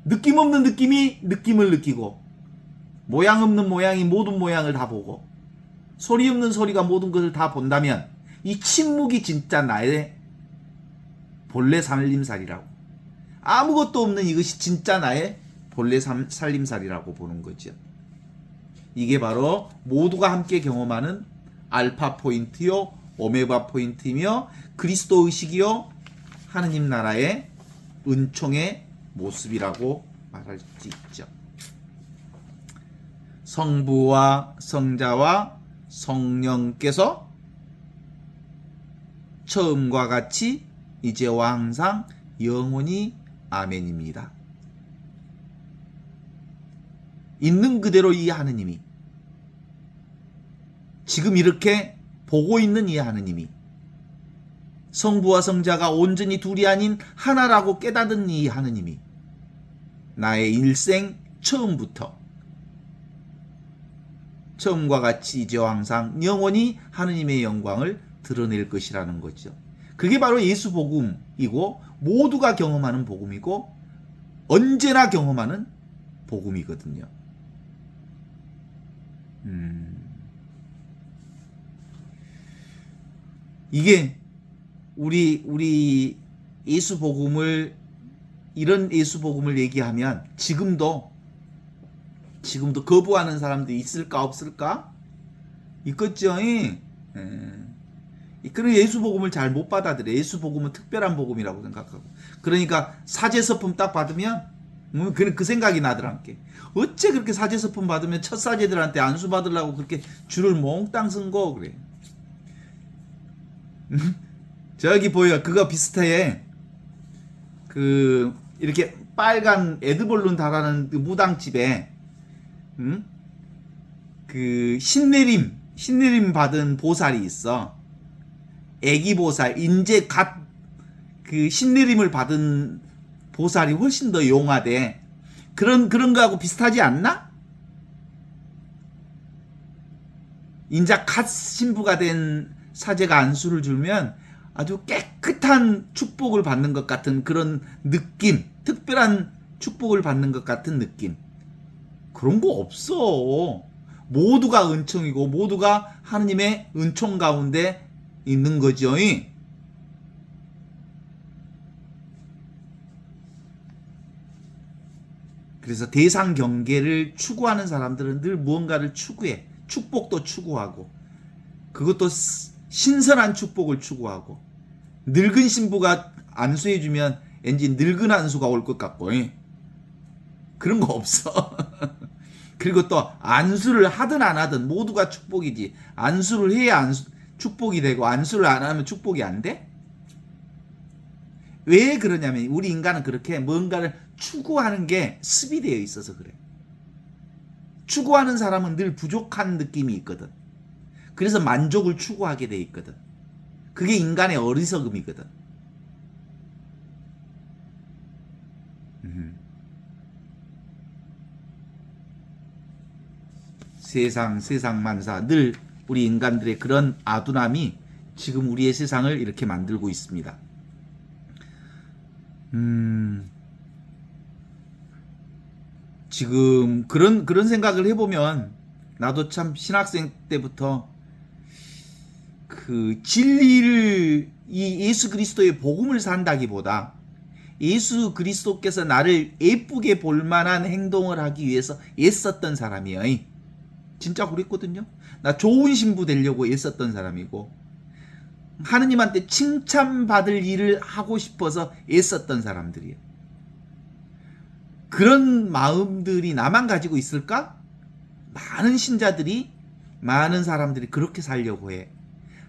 느낌 없는 느낌이 느낌을 느끼고, 모양 없는 모양이 모든 모양을 다 보고, 소리 없는 소리가 모든 것을 다 본다면 이 침묵이 진짜 나의 본래 살림살이라고. 아무것도 없는 이것이 진짜 나의 본래 살림살이라고 보는 거죠. 이게 바로 모두가 함께 경험하는 알파 포인트요, 오메가 포인트이며 그리스도 의식이요, 하느님 나라의 은총의 모습이라고 말할 수 있죠. 성부와 성자와 성령께서 처음과 같이 이제와 항상 영원히 아멘입니다. 있는 그대로 이 하느님이, 지금 이렇게 보고 있는 이 하느님이, 성부와 성자가 온전히 둘이 아닌 하나라고 깨닫은 이 하느님이 나의 일생 처음부터 처음과 같이 이제와 항상 영원히 하느님의 영광을 드러낼 것이라는 거죠. 그게 바로 예수 복음이고 모두가 경험하는 복음이고 언제나 경험하는 복음이거든요. 이게 우리 예수 복음을, 이런 예수 복음을 얘기하면 지금도 거부하는 사람들이 있을까 없을까? 있겠죠. 그런 예수 복음을 잘 못 받아들여. 예수 복음은 특별한 복음이라고 생각하고. 그러니까 사제서품 딱 받으면 그 생각이 나더란게. 어째 그렇게 사제서품 받으면 첫 사제들한테 안수 받으려고 그렇게 줄을 몽땅 쓴 거 그래. 저기 보여. 그거 비슷해. 그 이렇게 빨간 에드벌룬 달아는 그 무당집에 그 신내림 받은 보살이 있어. 애기 보살, 인제 갓 그 신내림을 받은 보살이 훨씬 더 용하대. 그런 거하고 비슷하지 않나? 인자 갓 신부가 된 사제가 안수를 주면 아주 깨끗한 축복을 받는 것 같은 그런 느낌, 특별한 축복을 받는 것 같은 느낌. 그런 거 없어. 모두가 은총이고 모두가 하느님의 은총 가운데 있는 거죠. 그래서 대상 경계를 추구하는 사람들은 늘 무언가를 추구해. 축복도 추구하고, 그것도 신선한 축복을 추구하고. 늙은 신부가 안수해주면 왠지 늙은 안수가 올 것 같고, 그런 거 없어. 그리고 또 안수를 하든 안 하든 모두가 축복이지. 안수를 해야 축복이 되고 안수를 안 하면 축복이 안 돼? 왜 그러냐면 우리 인간은 그렇게 뭔가를 추구하는 게 습이 되어 있어서 그래. 추구하는 사람은 늘 부족한 느낌이 있거든. 그래서 만족을 추구하게 돼 있거든. 그게 인간의 어리석음이거든. 세상 만사 늘 우리 인간들의 그런 아둔함이 지금 우리의 세상을 이렇게 만들고 있습니다. 지금 그런 생각을 해보면 나도 참 신학생 때부터 그 진리를 이 예수 그리스도의 복음을 산다기보다 예수 그리스도께서 나를 예쁘게 볼 만한 행동을 하기 위해서 애썼던 사람이에요. 진짜 그랬거든요. 나 좋은 신부 되려고 애썼던 사람이고 하느님한테 칭찬받을 일을 하고 싶어서 애썼던 사람들이에요. 그런 마음들이 나만 가지고 있을까? 많은 신자들이, 많은 사람들이 그렇게 살려고 해.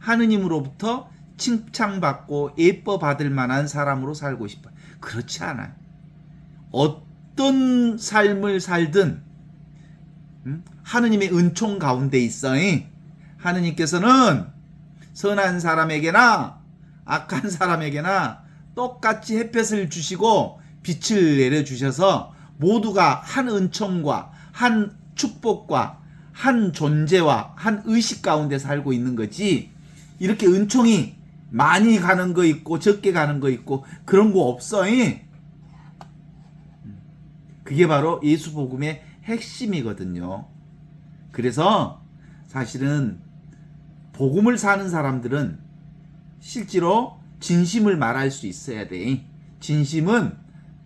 하느님으로부터 칭찬받고 예뻐 받을 만한 사람으로 살고 싶어. 그렇지 않아요. 어떤 삶을 살든 하느님의 은총 가운데 있어. 하느님께서는 선한 사람에게나 악한 사람에게나 똑같이 햇볕을 주시고 빛을 내려주셔서 모두가 한 은총과 한 축복과 한 존재와 한 의식 가운데 살고 있는 거지. 이렇게 은총이 많이 가는 거 있고 적게 가는 거 있고 그런 거 없어. 그게 바로 예수 복음의 핵심이거든요. 그래서 사실은 복음을 사는 사람들은 실제로 진심을 말할 수 있어야 돼. 진심은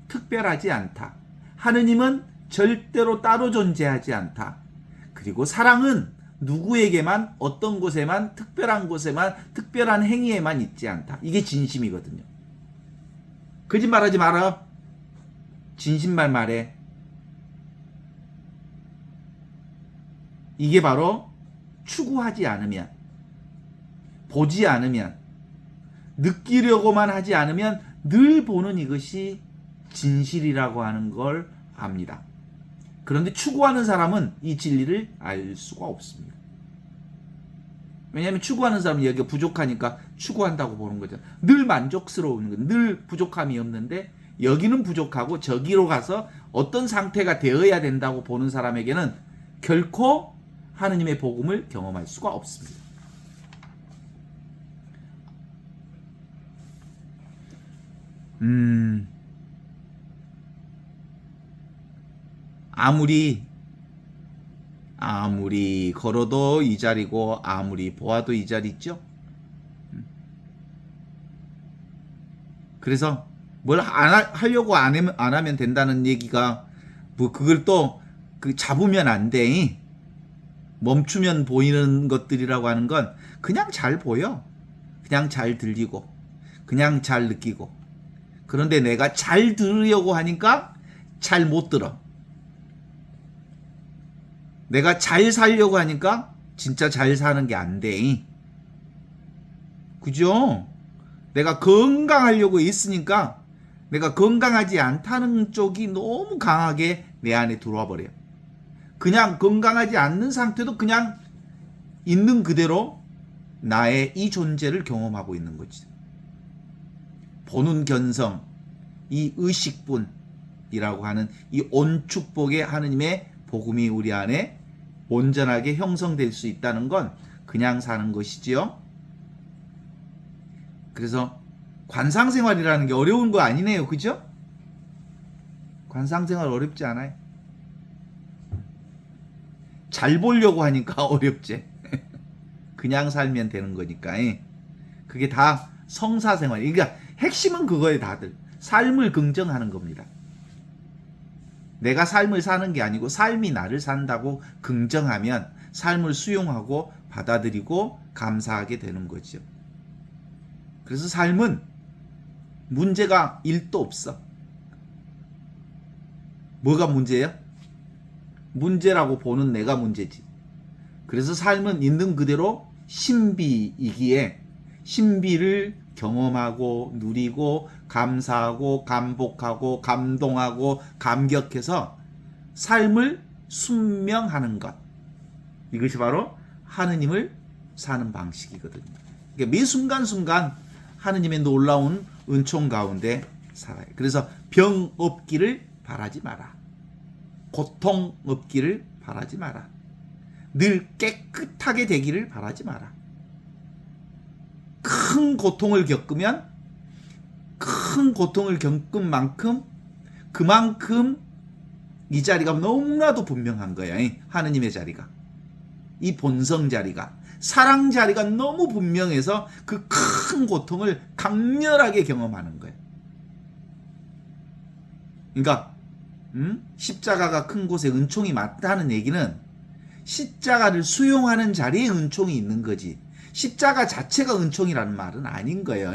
특별하지 않다. 하느님은 절대로 따로 존재하지 않다. 그리고 사랑은 누구에게만 어떤 곳에만 특별한 곳에만 특별한 행위에만 있지 않다. 이게 진심이거든요. 거짓말하지 마라. 진심만 말해. 이게 바로 추구하지 않으면, 보지 않으면, 느끼려고만 하지 않으면 늘 보는 이것이 진실이라고 하는 걸 압니다. 그런데 추구하는 사람은 이 진리를 알 수가 없습니다. 왜냐하면 추구하는 사람은 여기가 부족하니까 추구한다고 보는 거죠. 늘 만족스러운 거죠. 늘 부족함이 없는데 여기는 부족하고 저기로 가서 어떤 상태가 되어야 된다고 보는 사람에게는 결코 하느님의 복음을 경험할 수가 없습니다. 아무리 걸어도 이 자리고 아무리 보아도 이 자리 있죠. 그래서 뭘 하려고 안 하면 된다는 얘기가 뭐 그걸 또 잡으면 안 돼. 멈추면 보이는 것들이라고 하는 건 그냥 잘 보여. 그냥 잘 들리고 그냥 잘 느끼고. 그런데 내가 잘 들으려고 하니까 잘 못 들어. 내가 잘 살려고 하니까 진짜 잘 사는 게 안 돼. 그죠? 내가 건강하려고 했으니까 내가 건강하지 않다는 쪽이 너무 강하게 내 안에 들어와 버려요. 그냥 건강하지 않는 상태도 그냥 있는 그대로 나의 이 존재를 경험하고 있는 거지. 보는 견성, 이 의식분이라고 하는 이 온축복의 하느님의 복음이 우리 안에 온전하게 형성될 수 있다는 건 그냥 사는 것이지요. 그래서 관상생활이라는 게 어려운 거 아니네요. 그죠? 관상생활 어렵지 않아요. 잘 보려고 하니까 어렵지. 그냥 살면 되는 거니까. 그게 다 성사생활. 그러니까 핵심은 그거예요. 다들. 삶을 긍정하는 겁니다. 내가 삶을 사는 게 아니고 삶이 나를 산다고 긍정하면 삶을 수용하고 받아들이고 감사하게 되는 거죠. 그래서 삶은 문제가 1도 없어. 뭐가 문제예요? 문제라고 보는 내가 문제지. 그래서 삶은 있는 그대로 신비이기에 신비를 경험하고 누리고 감사하고 감복하고 감동하고 감격해서 삶을 순명하는 것. 이것이 바로 하느님을 사는 방식이거든요. 그러니까 매 순간순간 하느님의 놀라운 은총 가운데 살아요. 그래서 병 없기를 바라지 마라. 고통 없기를 바라지 마라. 늘 깨끗하게 되기를 바라지 마라. 큰 고통을 겪으면 큰 고통을 겪은 만큼 그만큼 이 자리가 너무나도 분명한 거야. 하느님의 자리가. 이 본성 자리가. 사랑 자리가 너무 분명해서 그 큰 고통을 강렬하게 경험하는 거야. 그러니까 십자가가 큰 곳에 은총이 많다는 얘기는 십자가를 수용하는 자리에 은총이 있는 거지. 십자가 자체가 은총이라는 말은 아닌 거예요.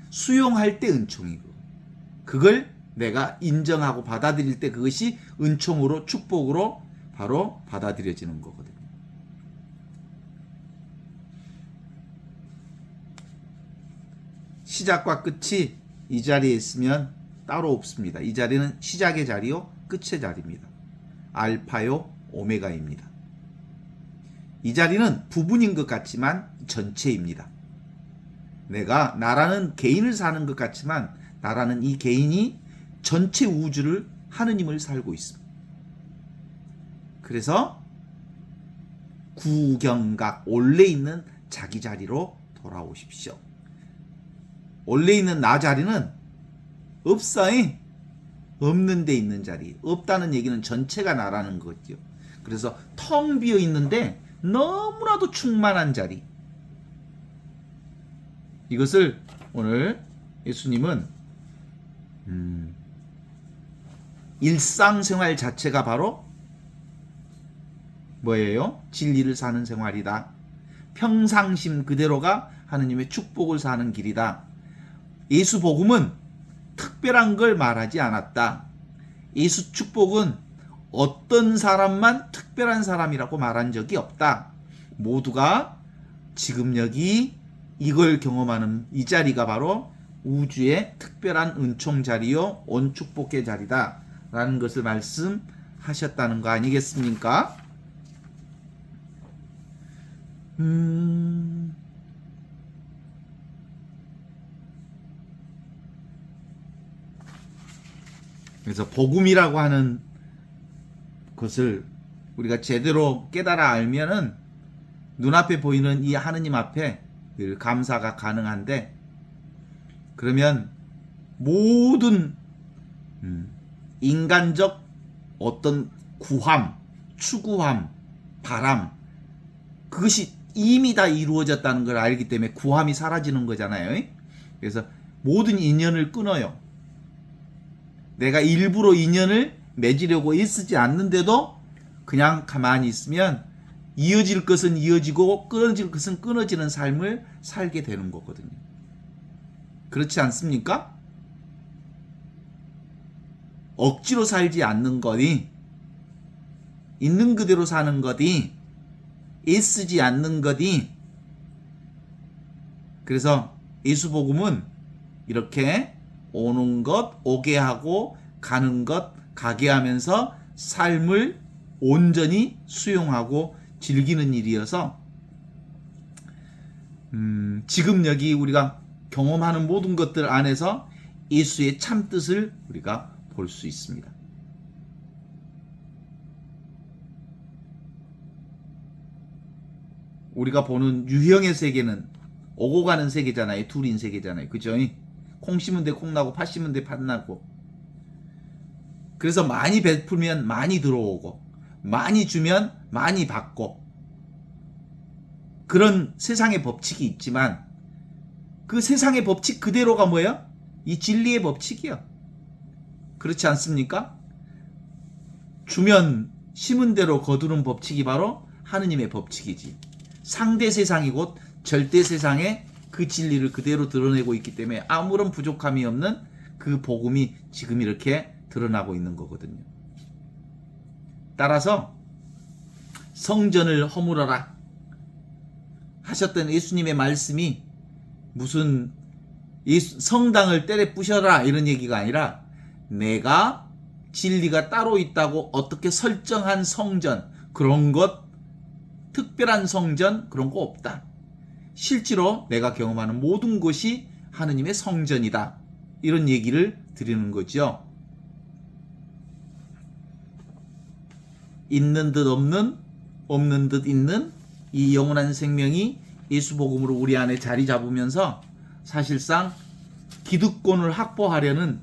수용할 때 은총이고 그걸 내가 인정하고 받아들일 때 그것이 은총으로 축복으로 바로 받아들여지는 거거든요. 시작과 끝이 이 자리에 있으면 따로 없습니다. 이 자리는 시작의 자리요 끝의 자리입니다. 알파요 오메가입니다. 이 자리는 부분인 것 같지만 전체입니다. 내가 나라는 개인을 사는 것 같지만 나라는 이 개인이 전체 우주를 하느님을 살고 있습니다. 그래서 구경각 원래 있는 자기 자리로 돌아오십시오. 원래 있는 나 자리는 없어요. 없는 데 있는 자리. 없다는 얘기는 전체가 나라는 거죠. 그래서 텅 비어 있는데 너무나도 충만한 자리. 이것을 오늘 예수님은 일상생활 자체가 바로 뭐예요? 진리를 사는 생활이다. 평상심 그대로가 하느님의 축복을 사는 길이다. 예수 복음은 특별한 걸 말하지 않았다. 예수 축복은 어떤 사람만 특별한 사람이라고 말한 적이 없다. 모두가 지금 여기 이걸 경험하는 이 자리가 바로 우주의 특별한 은총 자리요 온 축복의 자리다 라는 것을 말씀하셨다는 거 아니겠습니까? 그래서 복음이라고 하는 것을 우리가 제대로 깨달아 알면은 눈앞에 보이는 이 하느님 앞에 늘 감사가 가능한데, 그러면 모든 인간적 어떤 구함, 추구함, 바람, 그것이 이미 다 이루어졌다는 걸 알기 때문에 구함이 사라지는 거잖아요. 그래서 모든 인연을 끊어요. 내가 일부러 인연을 맺으려고 애쓰지 않는데도 그냥 가만히 있으면 이어질 것은 이어지고 끊어질 것은 끊어지는 삶을 살게 되는 거거든요. 그렇지 않습니까? 억지로 살지 않는 것이, 있는 그대로 사는 것이, 애쓰지 않는 것이. 그래서 예수복음은 이렇게 오는 것 오게 하고 가는 것 가게 하면서 삶을 온전히 수용하고 즐기는 일이어서 지금 여기 우리가 경험하는 모든 것들 안에서 예수의 참뜻을 우리가 볼 수 있습니다. 우리가 보는 유형의 세계는 오고 가는 세계잖아요. 둘인 세계잖아요. 그죠? 콩 심은 데 콩 나고 팥 심은 데 팥 나고. 그래서 많이 베풀면 많이 들어오고 많이 주면 많이 받고 그런 세상의 법칙이 있지만 그 세상의 법칙 그대로가 뭐예요? 이 진리의 법칙이요. 그렇지 않습니까? 주면 심은 대로 거두는 법칙이 바로 하느님의 법칙이지. 상대 세상이 곧 절대 세상에 그 진리를 그대로 드러내고 있기 때문에 아무런 부족함이 없는 그 복음이 지금 이렇게 드러나고 있는 거거든요. 따라서 성전을 허물어라 하셨던 예수님의 말씀이 무슨 성당을 때려 부셔라 이런 얘기가 아니라 내가 진리가 따로 있다고 어떻게 설정한 성전 그런 것 특별한 성전 그런 거 없다. 실제로 내가 경험하는 모든 것이 하느님의 성전이다. 이런 얘기를 드리는 거죠. 있는 듯 없는, 없는 듯 있는 이 영원한 생명이 예수 복음으로 우리 안에 자리 잡으면서 사실상 기득권을 확보하려는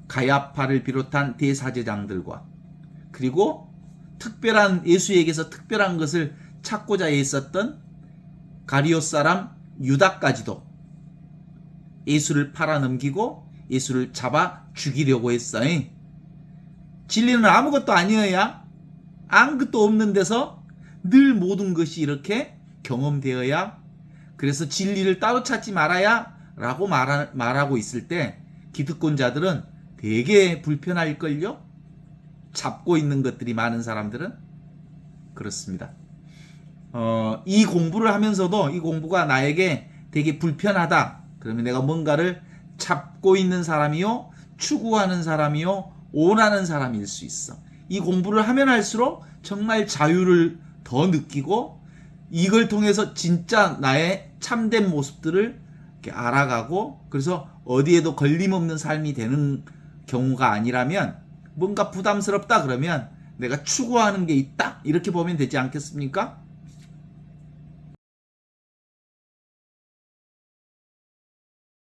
가야파를 비롯한 대사제장들과 그리고 특별한 예수에게서 특별한 것을 찾고자 했었던 가리오 사람 유다까지도 예수를 팔아넘기고 예수를 잡아 죽이려고 했어요. 진리는 아무것도 아니어야 아무것도 없는 데서 늘 모든 것이 이렇게 경험되어야 그래서 진리를 따로 찾지 말아야 라고 말하고 있을 때 기득권자들은 되게 불편할걸요? 잡고 있는 것들이 많은 사람들은 그렇습니다. 이 공부를 하면서도 이 공부가 나에게 되게 불편하다. 그러면 내가 뭔가를 잡고 있는 사람이요, 추구하는 사람이요, 원하는 사람일 수 있어. 이 공부를 하면 할수록 정말 자유를 더 느끼고 이걸 통해서 진짜 나의 참된 모습들을 이렇게 알아가고 그래서 어디에도 걸림없는 삶이 되는 경우가 아니라면 뭔가 부담스럽다 그러면 내가 추구하는 게 있다 이렇게 보면 되지 않겠습니까?